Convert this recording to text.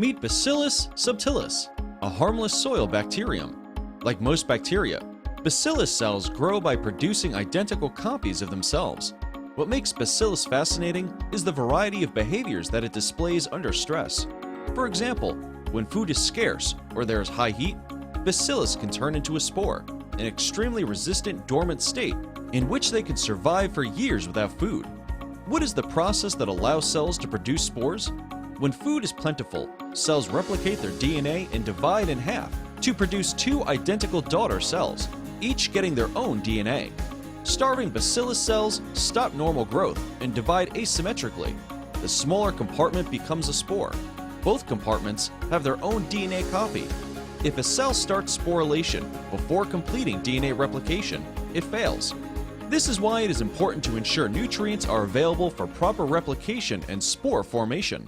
Meet Bacillus subtilis, a harmless soil bacterium. Like most bacteria, Bacillus cells grow by producing identical copies of themselves. What makes Bacillus fascinating is the variety of behaviors that it displays under stress. For example, when food is scarce or there is high heat, Bacillus can turn into a spore, an extremely resistant dormant state in which they can survive for years without food. What is the process that allows cells to produce spores? When food is plentiful, cells replicate their DNA and divide in half to produce two identical daughter cells, each getting their own DNA. Starving Bacillus cells stop normal growth and divide asymmetrically. The smaller compartment becomes a spore. Both compartments have their own DNA copy. If a cell starts sporulation before completing DNA replication, it fails. This is why it is important to ensure nutrients are available for proper replication and spore formation.